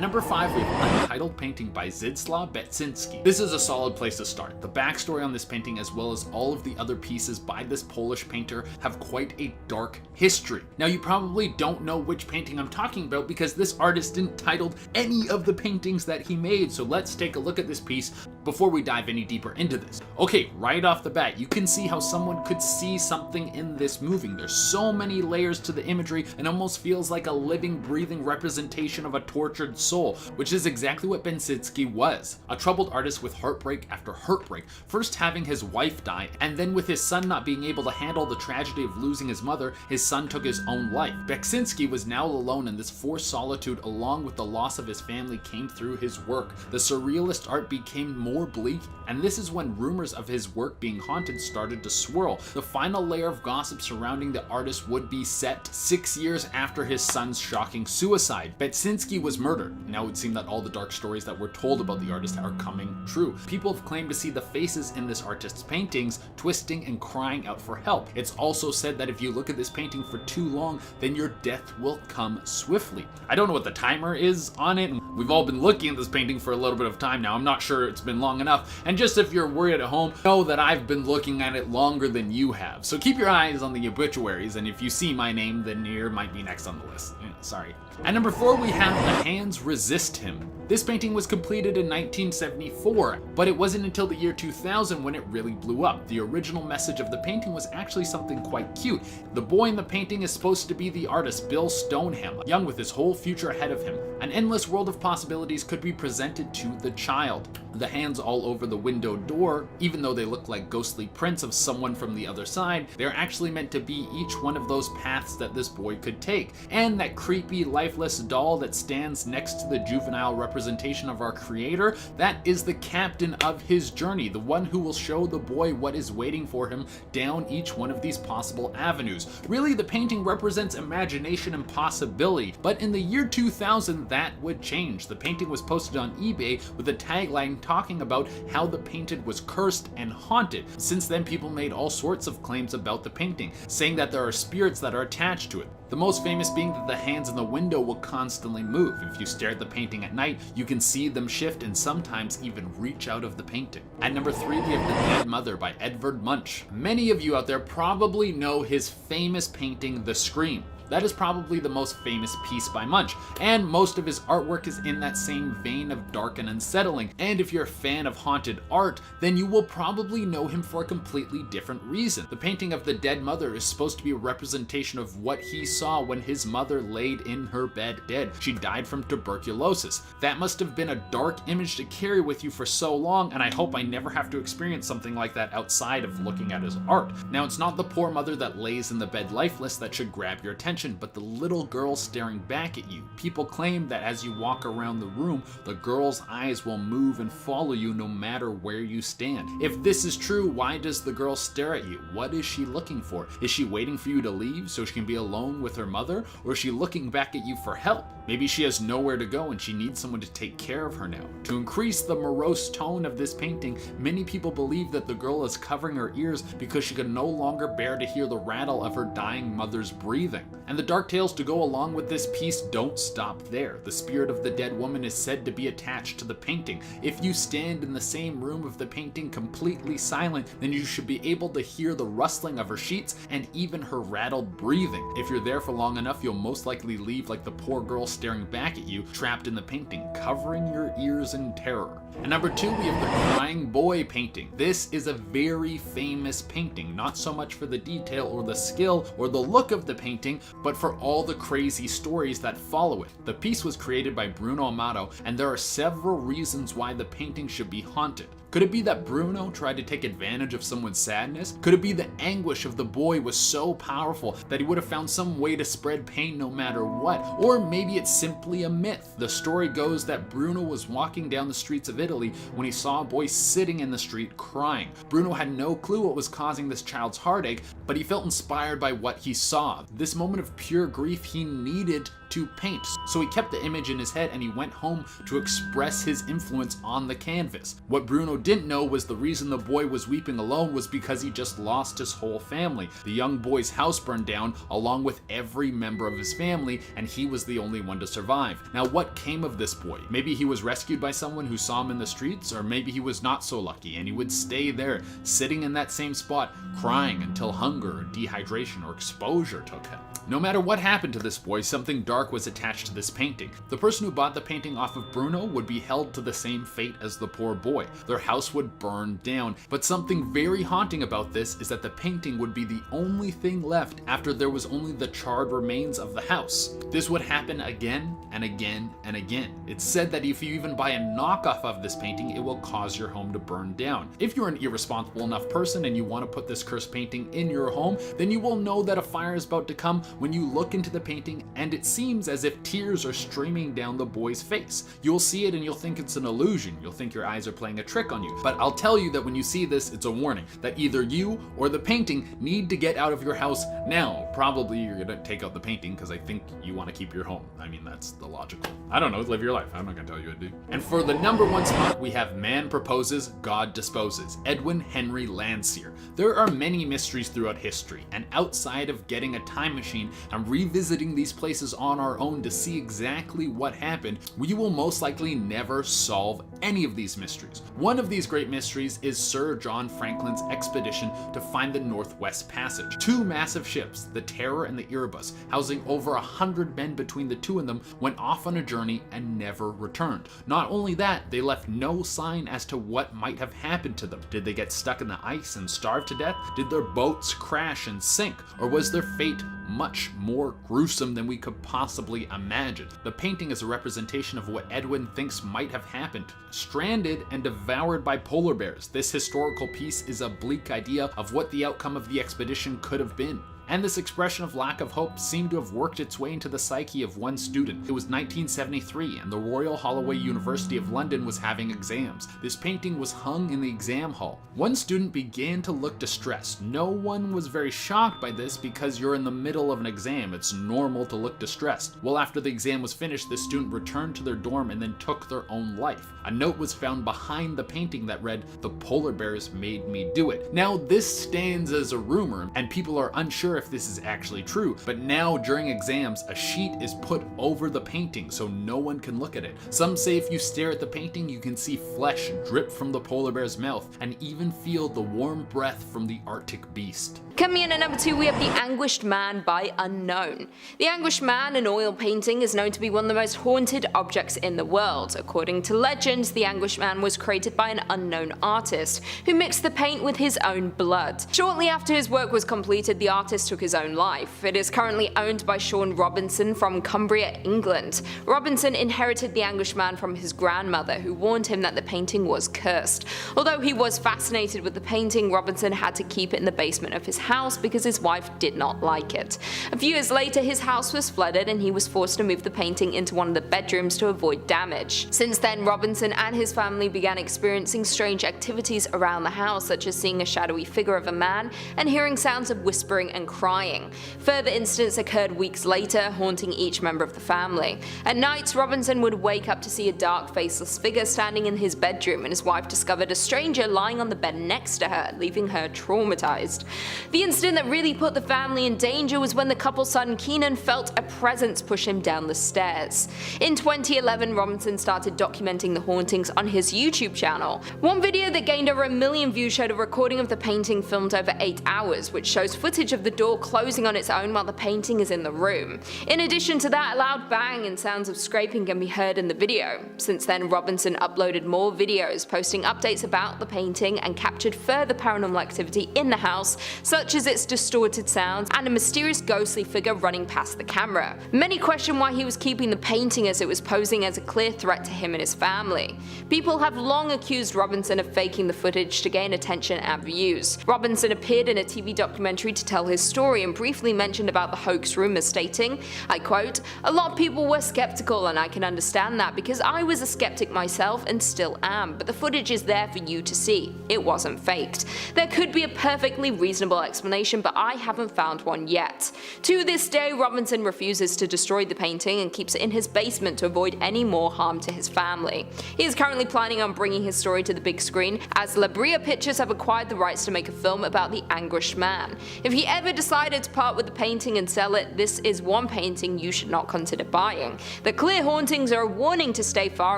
number 5, we have Untitled Painting by Zdzisław Beksiński. This is a solid place to start. The backstory on this painting, as well as all of the other pieces by this Polish painter, have quite a dark history. Now, you probably don't know which painting I'm talking about because this artist didn't title any of the paintings that he made, so let's take a look at this piece before we dive any deeper into this. Okay, right off the bat, you can see how someone could see something in this moving. There's so many layers to the imagery, and almost feels like a living, breathing representation of a tortured soul, which is exactly what Beksiński was. A troubled artist with heartbreak after heartbreak, first having his wife die, and then with his son not being able to handle the tragedy of losing his mother, his son took his own life. Beksiński was now alone, and this forced solitude along with the loss of his family came through his work. The surrealist art became more bleak, and this is when rumors of his work being haunted started to swirl. The final layer of gossip surrounding the artist would be set 6 years after his son's shocking suicide. Beksiński was murdered. Now it would seem that all the dark stories that were told about the artist are coming true. People have claimed to see the faces in this artist's paintings twisting and crying out for help. It's also said that if you look at this painting for too long, then your death will come swiftly. I don't know what the timer is on it. We've all been looking at this painting for a little bit of time now. I'm not sure it's been long enough. And just if you're worried at home, know that I've been looking at it longer than you have. So keep your eyes on the obituaries, and if you see my name, then you might be next on the list. Sorry. At number 4, we have The Hands Resist Him. This painting was completed in 1974, but it wasn't until the year 2000 when it really blew up. The original message of the painting was actually something quite cute. The boy in the painting is supposed to be the artist Bill Stoneham, young with his whole future ahead of him. An endless world of possibilities could be presented to the child. The hands all over the window door, even though they look like ghostly prints of someone from the other side, they're actually meant to be each one of those paths that this boy could take. And that creepy, lifeless doll that stands next to the juvenile representation of our creator, that is the captain of his journey, the one who will show the boy what is waiting for him down each one of these possible avenues. Really, the painting represents imagination and possibility, but in the year 2000, that would change. The painting was posted on eBay with a tagline talking about how the painted was cursed and haunted. Since then, people made all sorts of claims about the painting, saying that there are spirits that are attached to it. The most famous being that the hands in the window will constantly move. If you stare at the painting at night, you can see them shift and sometimes even reach out of the painting. At number 3, we have The Dead Mother by Edvard Munch. Many of you out there probably know his famous painting, The Scream. That is probably the most famous piece by Munch, and most of his artwork is in that same vein of dark and unsettling. And if you're a fan of haunted art, then you will probably know him for a completely different reason. The painting of the dead mother is supposed to be a representation of what he saw when his mother laid in her bed dead. She died from tuberculosis. That must have been a dark image to carry with you for so long, and I hope I never have to experience something like that outside of looking at his art. Now, it's not the poor mother that lays in the bed lifeless that should grab your attention, but the little girl staring back at you. People claim that as you walk around the room, the girl's eyes will move and follow you no matter where you stand. If this is true, why does the girl stare at you? What is she looking for? Is she waiting for you to leave so she can be alone with her mother? Or is she looking back at you for help? Maybe she has nowhere to go and she needs someone to take care of her now. To increase the morose tone of this painting, many people believe that the girl is covering her ears because she can no longer bear to hear the rattle of her dying mother's breathing. And the dark tales to go along with this piece don't stop there. The spirit of the dead woman is said to be attached to the painting. If you stand in the same room of the painting completely silent, then you should be able to hear the rustling of her sheets and even her rattled breathing. If you're there for long enough, you'll most likely leave like the poor girl staring back at you, trapped in the painting, covering your ears in terror. And number 2, we have the Crying Boy painting. This is a very famous painting, not so much for the detail or the skill or the look of the painting, but for all the crazy stories that follow it. The piece was created by Bruno Amato, and there are several reasons why the painting should be haunted. Could it be that Bruno tried to take advantage of someone's sadness? Could it be the anguish of the boy was so powerful that he would have found some way to spread pain no matter what? Or maybe it's simply a myth. The story goes that Bruno was walking down the streets of Italy when he saw a boy sitting in the street crying. Bruno had no clue what was causing this child's heartache, but he felt inspired by what he saw. This moment of pure grief, he needed to paint. So he kept the image in his head and he went home to express his influence on the canvas. What Bruno didn't know was the reason the boy was weeping alone was because he just lost his whole family. The young boy's house burned down along with every member of his family, and he was the only one to survive. Now, what came of this boy? Maybe he was rescued by someone who saw him in the streets, or maybe he was not so lucky and he would stay there, sitting in that same spot, crying until hunger or dehydration or exposure took him. No matter what happened to this boy, something dark was attached to this painting. The person who bought the painting off of Bruno would be held to the same fate as the poor boy. Their house would burn down. But something very haunting about this is that the painting would be the only thing left after there was only the charred remains of the house. This would happen again and again and again. It's said that if you even buy a knockoff of this painting, it will cause your home to burn down. If you're an irresponsible enough person and you want to put this cursed painting in your home, then you will know that a fire is about to come when you look into the painting and it seems as if tears are streaming down the boy's face. You'll see it and you'll think it's an illusion. You'll think your eyes are playing a trick on you. But I'll tell you that when you see this, it's a warning that either you or the painting need to get out of your house now. Probably you're gonna take out the painting because I think you want to keep your home. I mean, that's the logical. I don't know, live your life. I'm not gonna tell you what to do. And for the number one spot, we have Man Proposes, God Disposes, Edwin Henry Landseer. There are many mysteries throughout history, and outside of getting a time machine and revisiting these places on our own to see exactly what happened, we will most likely never solve any of these mysteries. One of these great mysteries is Sir John Franklin's expedition to find the Northwest Passage. Two massive ships, the Terror and the Erebus, housing over 100 men between the two of them, went off on a journey and never returned. Not only that, they left no sign as to what might have happened to them. Did they get stuck in the ice and starve to death? Did their boats crash and sink? Or was their fate much more gruesome than we could possibly imagine? The painting is a representation of what Edwin thinks might have happened. Stranded and devoured by polar bears, this historical piece is a bleak idea of what the outcome of the expedition could have been. And this expression of lack of hope seemed to have worked its way into the psyche of one student. It was 1973 and the Royal Holloway University of London was having exams. This painting was hung in the exam hall. One student began to look distressed. No one was very shocked by this because you're in the middle of an exam. It's normal to look distressed. Well, after the exam was finished, the student returned to their dorm and then took their own life. A note was found behind the painting that read, "The polar bears made me do it." Now, this stands as a rumor and people are unsure if this is actually true, but now during exams, a sheet is put over the painting so no one can look at it. Some say if you stare at the painting, you can see flesh drip from the polar bear's mouth and even feel the warm breath from the Arctic beast. Coming in at number 2, we have The Anguished Man by Unknown. The Anguished Man, an oil painting, is known to be one of the most haunted objects in the world. According to legends, The Anguished Man was created by an unknown artist who mixed the paint with his own blood. Shortly after his work was completed, the artist took his own life. It is currently owned by Sean Robinson from Cumbria, England. Robinson inherited The Anguished Man from his grandmother, who warned him that the painting was cursed. Although he was fascinated with the painting, Robinson had to keep it in the basement of his house because his wife did not like it. A few years later, his house was flooded and he was forced to move the painting into one of the bedrooms to avoid damage. Since then, Robinson and his family began experiencing strange activities around the house, such as seeing a shadowy figure of a man and hearing sounds of whispering and crying. Further incidents occurred weeks later, haunting each member of the family. At nights, Robinson would wake up to see a dark, faceless figure standing in his bedroom, and his wife discovered a stranger lying on the bed next to her, leaving her traumatized. The incident that really put the family in danger was when the couple's son Keenan felt a presence push him down the stairs. In 2011, Robinson started documenting the hauntings on his YouTube channel. One video that gained over 1 million views showed a recording of the painting filmed over 8 hours, which shows footage of the door closing on its own while the painting is in the room. In addition to that, a loud bang and sounds of scraping can be heard in the video. Since then, Robinson uploaded more videos, posting updates about the painting and captured further paranormal activity in the house, such as its distorted sounds and a mysterious ghostly figure running past the camera. Many question why he was keeping the painting, as it was posing as a clear threat to him and his family. People have long accused Robinson of faking the footage to gain attention and views. Robinson appeared in a TV documentary to tell his story and briefly mentioned about the hoax rumors, stating, I quote, "A lot of people were skeptical and I can understand that because I was a skeptic myself and still am, but the footage is there for you to see. It wasn't faked. There could be a perfectly reasonable explanation, but I haven't found one yet. To this day, Robinson refuses to destroy the painting and keeps it in his basement to avoid any more harm to his family. He is currently planning on bringing his story to the big screen, as La Brea Pictures have acquired the rights to make a film about the Anguish Man. If he ever decided to part with the painting and sell it, this is one painting you should not consider buying. The clear hauntings are a warning to stay far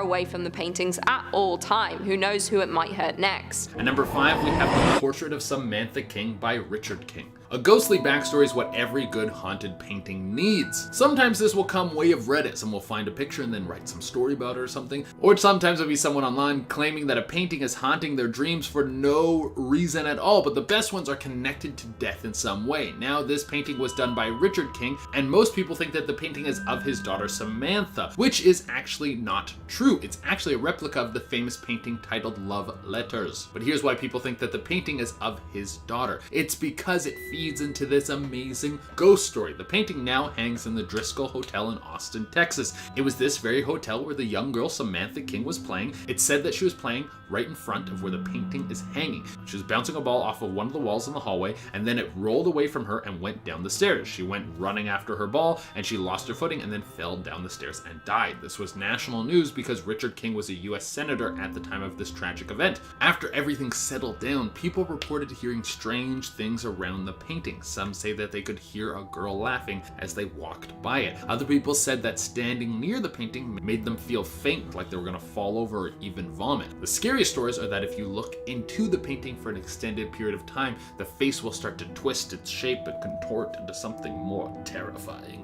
away from the paintings at all time. Who knows who it might hurt next. At number 5, we have The Portrait of Samantha King by Richard King. A ghostly backstory is what every good haunted painting needs. Sometimes this will come way of Reddit. Someone will find a picture and then write some story about it or something. Or sometimes it'll be someone online claiming that a painting is haunting their dreams for no reason at all, but the best ones are connected to death in some way. Now, this painting was done by Richard King, and most people think that the painting is of his daughter Samantha, which is actually not true. It's actually a replica of the famous painting titled Love Letters. But here's why people think that the painting is of his daughter. It's because it feeds into this amazing ghost story. The painting now hangs in the Driscoll Hotel in Austin, Texas. It was this very hotel where the young girl Samantha King was playing. It's said that she was playing right in front of where the painting is hanging. She was bouncing a ball off of one of the walls in the hallway, and then it rolled away from her and went down the stairs. She went running after her ball, and she lost her footing and then fell down the stairs and died. This was national news because Richard King was a US senator at the time of this tragic event. After everything settled down, people reported hearing strange things around the painting. Some say that they could hear a girl laughing as they walked by it. Other people said that standing near the painting made them feel faint, like they were going to fall over or even vomit. The scariest stories are that if you look into the painting for an extended period of time, the face will start to twist its shape and contort into something more terrifying.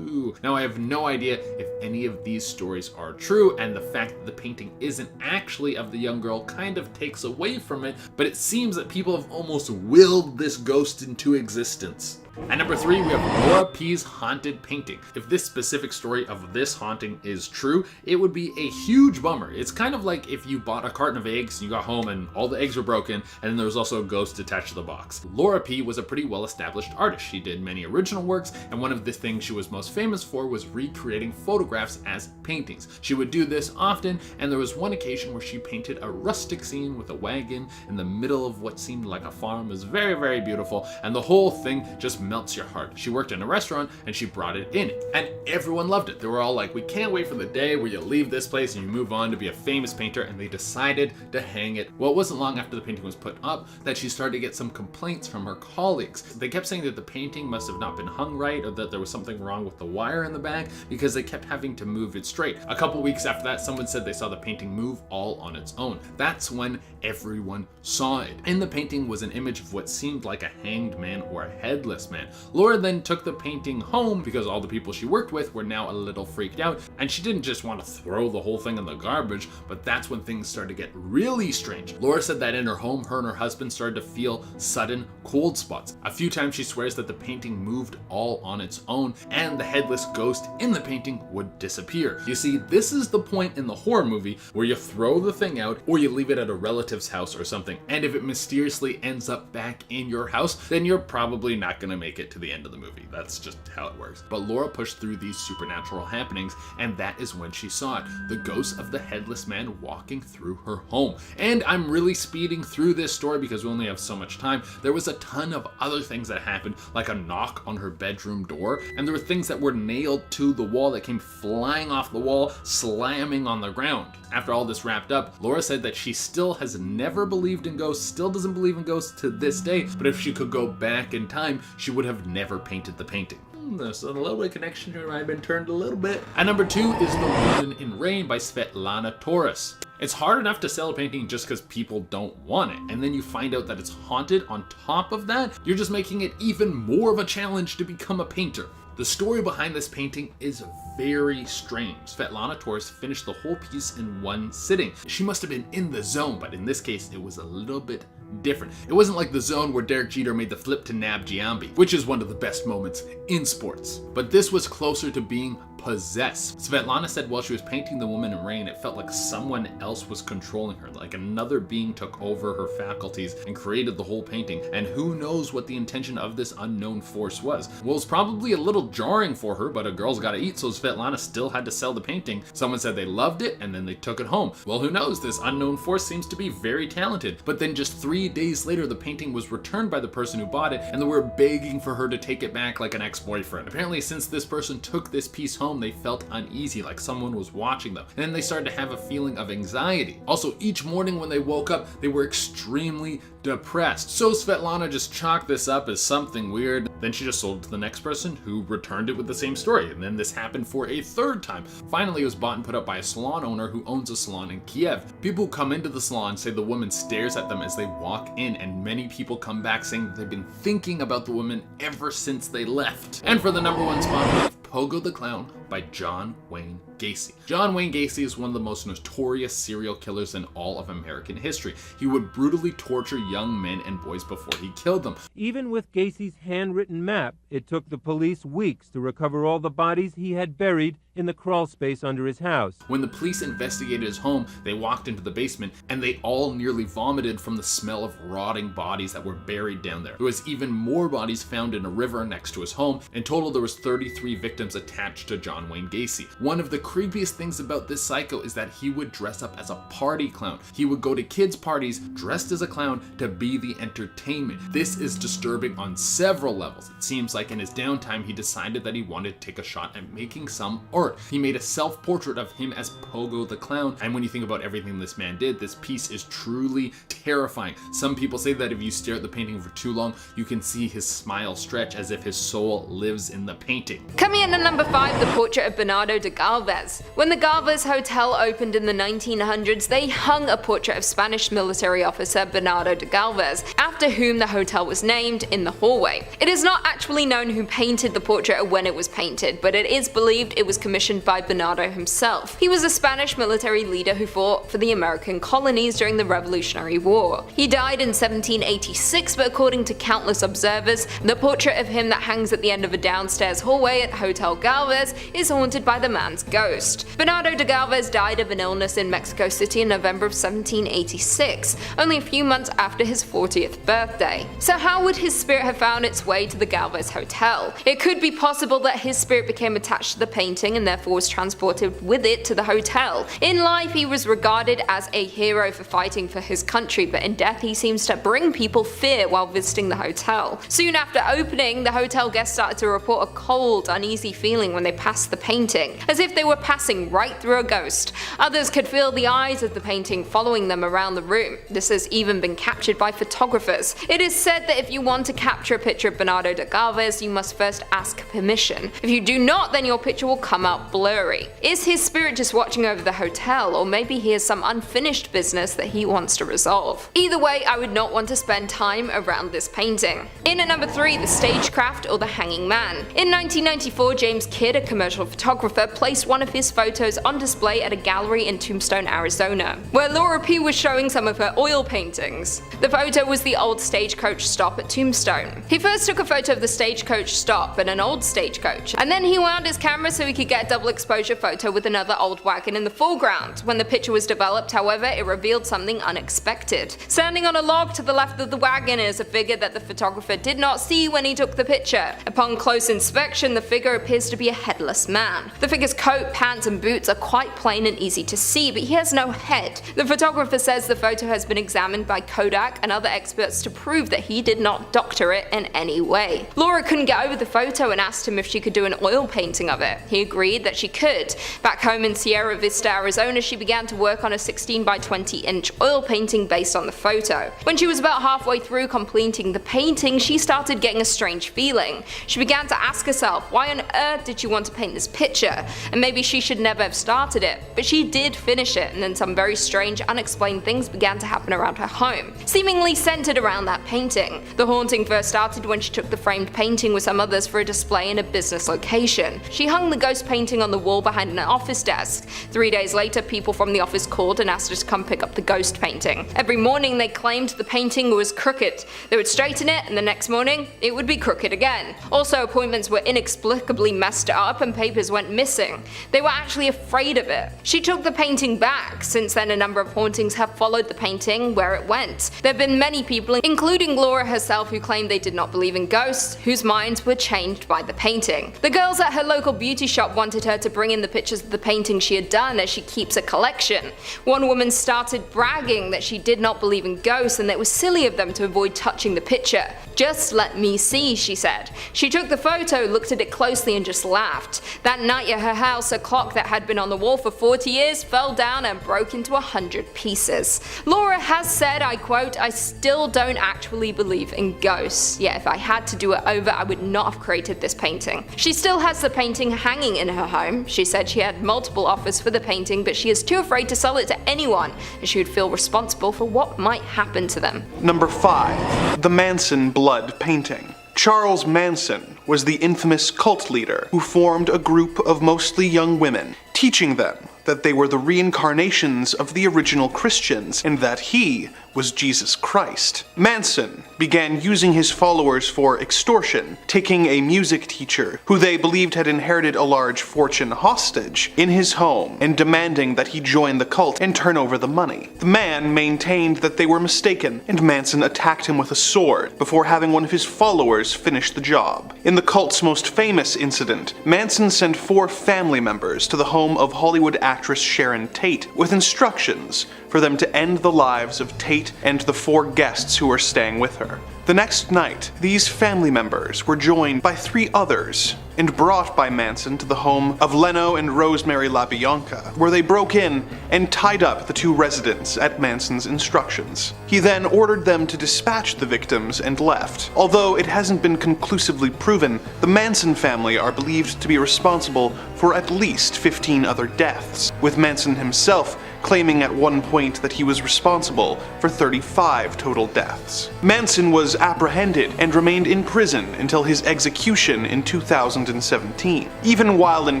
Ooh. Now, I have no idea if any of these stories are true, and the fact that the painting isn't actually of the young girl kind of takes away from it, but it seems that people have almost willed this ghost into existence. At number 3, we have Laura P's haunted painting. If this specific story of this haunting is true, it would be a huge bummer. It's kind of like if you bought a carton of eggs and you got home and all the eggs were broken, and then there was also a ghost attached to the box. Laura P was a pretty well-established artist. She did many original works, and one of the things she was most famous for was recreating photographs as paintings. She would do this often, and there was one occasion where she painted a rustic scene with a wagon in the middle of what seemed like a farm. It was very, very beautiful, and the whole thing just melts your heart. She worked in a restaurant and she brought it in, and everyone loved it. They were all like, we can't wait for the day where you leave this place and you move on to be a famous painter, and they decided to hang it. Well, it wasn't long after the painting was put up that she started to get some complaints from her colleagues. They kept saying that the painting must have not been hung right, or that there was something wrong with the wire in the back, because they kept having to move it straight. A couple weeks after that, someone said they saw the painting move all on its own. That's when everyone saw it. In the painting was an image of what seemed like a hanged man or a headless man. Laura then took the painting home because all the people she worked with were now a little freaked out, and she didn't just want to throw the whole thing in the garbage, but that's when things started to get really strange. Laura said that in her home, her and her husband started to feel sudden cold spots. A few times she swears that the painting moved all on its own, and the headless ghost in the painting would disappear. You see, this is the point in the horror movie where you throw the thing out or you leave it at a relative's house or something, and if it mysteriously ends up back in your house, then you're probably not going to make it to the end of the movie. That's just how it works. But Laura pushed through these supernatural happenings, and that is when she saw it, the ghost of the headless man walking through her home. And I'm really speeding through this story because we only have so much time. There was a ton of other things that happened, like a knock on her bedroom door, and there were things that were nailed to the wall that came flying off the wall, slamming on the ground. After all this wrapped up, Laura said that she still has never believed in ghosts, still doesn't believe in ghosts to this day, but if she could go back in time, she would have never painted the painting. There's a little bit of connection here. I've been turned a little bit. At number 2 is The Woman in Rain by Svetlana Torres. It's hard enough to sell a painting just because people don't want it, and then you find out that it's haunted. On top of that, you're just making it even more of a challenge to become a painter. The story behind this painting is very strange. Svetlana Torres finished the whole piece in one sitting. She must have been in the zone, but in this case, it was a little bit different. It wasn't like the zone where Derek Jeter made the flip to nab Giambi, which is one of the best moments in sports. But this was closer to being possess. Svetlana said while she was painting the woman in rain, it felt like someone else was controlling her, like another being took over her faculties and created the whole painting, and who knows what the intention of this unknown force was. Well, it's probably a little jarring for her, but a girl's gotta eat, so Svetlana still had to sell the painting. Someone said they loved it, and then they took it home. Well, who knows? This unknown force seems to be very talented. But then just 3 days later, the painting was returned by the person who bought it, and they were begging for her to take it back like an ex-boyfriend. Apparently, since this person took this piece home, they felt uneasy, like someone was watching them. And then they started to have a feeling of anxiety. Also, each morning when they woke up, they were extremely depressed. So Svetlana just chalked this up as something weird. Then she just sold it to the next person who returned it with the same story. And then this happened for a third time. Finally, it was bought and put up by a salon owner who owns a salon in Kiev. People who come into the salon say the woman stares at them as they walk in, and many people come back saying that they've been thinking about the woman ever since they left. And for the #1 spot, we have Pogo the Clown by John Wayne Gacy. John Wayne Gacy is one of the most notorious serial killers in all of American history. He would brutally torture young men and boys before he killed them. Even with Gacy's handwritten map, it took the police weeks to recover all the bodies he had buried in the crawl space under his house. When the police investigated his home, they walked into the basement and they all nearly vomited from the smell of rotting bodies that were buried down there. There was even more bodies found in a river next to his home. In total, there was 33 victims attached to John Wayne Gacy. One of the creepiest things about this psycho is that he would dress up as a party clown. He would go to kids' parties dressed as a clown to be the entertainment. This is disturbing on several levels. It seems like in his downtime, he decided that he wanted to take a shot at making some art. He made a self-portrait of him as Pogo the Clown, and when you think about everything this man did, this piece is truly terrifying. Some people say that if you stare at the painting for too long, you can see his smile stretch as if his soul lives in the painting. Coming in at #5, the portrait of Bernardo de Galvez. When the Galvez Hotel opened in the 1900s, they hung a portrait of Spanish military officer Bernardo de Galvez, after whom the hotel was named, in the hallway. It is not actually known who painted the portrait or when it was painted, but it is believed it was commissioned by Bernardo himself. He was a Spanish military leader who fought for the American colonies during the Revolutionary War. He died in 1786, but according to countless observers, the portrait of him that hangs at the end of a downstairs hallway at Hotel Galvez is haunted by the man's ghost. Bernardo de Galvez died of an illness in Mexico City in November of 1786, only a few months after his 40th birthday. So how would his spirit have found its way to the Galvez Hotel? It could be possible that his spirit became attached to the painting and therefore was transported with it to the hotel. In life, he was regarded as a hero for fighting for his country, but in death he seems to bring people fear while visiting the hotel. Soon after opening, the hotel guests started to report a cold, uneasy feeling when they passed the painting, as if they were passing right through a ghost. Others could feel the eyes of the painting following them around the room. This has even been captured by photographers. It is said that if you want to capture a picture of Bernardo de Galvez, you must first ask permission. If you do not, then your picture will come out blurry. Is his spirit just watching over the hotel, or maybe he has some unfinished business that he wants to resolve? Either way, I would not want to spend time around this painting. In at #3, the Stagecraft or the Hanging Man. In 1994, James Kidd, a commercial photographer, placed one of his photos on display at a gallery in Tombstone, Arizona, where Laura P. was showing some of her oil paintings. The photo was the old stagecoach stop at Tombstone. He first took a photo of the stagecoach stop and an old stagecoach, and then he wound his camera so he could get a double exposure photo with another old wagon in the foreground. When the picture was developed, however, it revealed something unexpected. Standing on a log to the left of the wagon is a figure that the photographer did not see when he took the picture. Upon close inspection, the figure appears to be a headless man. The figure's coat, pants, and boots are quite plain and easy to see, but he has no head. The photographer says the photo has been examined by Kodak and other experts to prove that he did not doctor it in any way. Laura couldn't get over the photo and asked him if she could do an oil painting of it. He agreed that she could. Back home in Sierra Vista, Arizona, she began to work on a 16 by 20 inch oil painting based on the photo. When she was about halfway through completing the painting, she started getting a strange feeling. She began to ask herself, why on earth did she want to paint this picture? And maybe she should never have started it. But she did finish it, and then some very strange, unexplained things began to happen around her home, seemingly centered around that painting. The haunting first started when she took the framed painting with some others for a display in a business location. She hung the ghost painting on the wall behind an office desk. 3 days later, people from the office called and asked her to come pick up the ghost painting. Every morning they claimed the painting was crooked. They would straighten it, and the next morning it would be crooked again. Also, appointments were inexplicably messed up, and papers went missing. They were actually afraid of it. She took the painting back. Since then, a number of hauntings have followed the painting where it went. There have been many people, including Laura herself, who claimed they did not believe in ghosts, whose minds were changed by the painting. The girls at her local beauty shop wanted her to bring in the pictures of the painting she had done, as she keeps a collection. One woman started bragging that she did not believe in ghosts and that it was silly of them to avoid touching the picture. "Just let me see," she said. She took the photo, looked at it closely and just laughed. That night at her house, a clock that had been on the wall for 40 years fell down and broke into 100 pieces. Laura has said, I quote, "I still don't actually believe in ghosts. Yet if I had to do it over, I would not have created this painting." She still has the painting hanging in her home. She said she had multiple offers for the painting, but she is too afraid to sell it to anyone, as she would feel responsible for what might happen to them. Number 5. The Manson Blood Painting. Charles Manson was the infamous cult leader who formed a group of mostly young women, teaching them that they were the reincarnations of the original Christians and that he was Jesus Christ. Manson began using his followers for extortion, taking a music teacher, who they believed had inherited a large fortune, hostage in his home and demanding that he join the cult and turn over the money. The man maintained that they were mistaken, and Manson attacked him with a sword before having one of his followers finish the job. In the cult's most famous incident, Manson sent 4 family members to the home of Hollywood actress Sharon Tate with instructions for them to end the lives of Tate and the 4 guests who were staying with her. The next night, these family members were joined by 3 others and brought by Manson to the home of Leno and Rosemary LaBianca, where they broke in and tied up the 2 residents at Manson's instructions. He then ordered them to dispatch the victims and left. Although it hasn't been conclusively proven, the Manson family are believed to be responsible for at least 15 other deaths, with Manson himself claiming at one point that he was responsible for 35 total deaths. Manson was apprehended and remained in prison until his execution in 2017. Even while in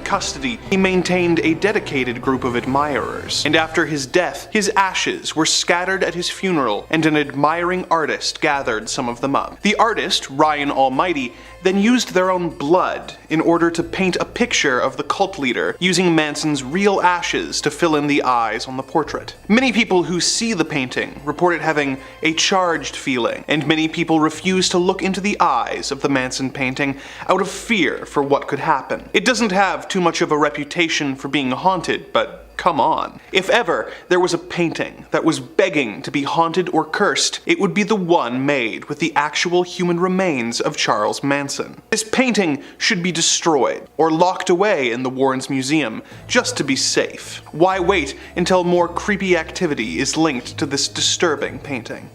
custody, he maintained a dedicated group of admirers, and after his death, his ashes were scattered at his funeral, and an admiring artist gathered some of them up. The artist, Ryan Almighty, then used their own blood in order to paint a picture of the cult leader, using Manson's real ashes to fill in the eyes on the portrait. Many people who see the painting report it having a charged feeling, and many people refuse to look into the eyes of the Manson painting out of fear for what could happen. It doesn't have too much of a reputation for being haunted, but come on. If ever there was a painting that was begging to be haunted or cursed, it would be the one made with the actual human remains of Charles Manson. This painting should be destroyed or locked away in the Warrens Museum just to be safe. Why wait until more creepy activity is linked to this disturbing painting?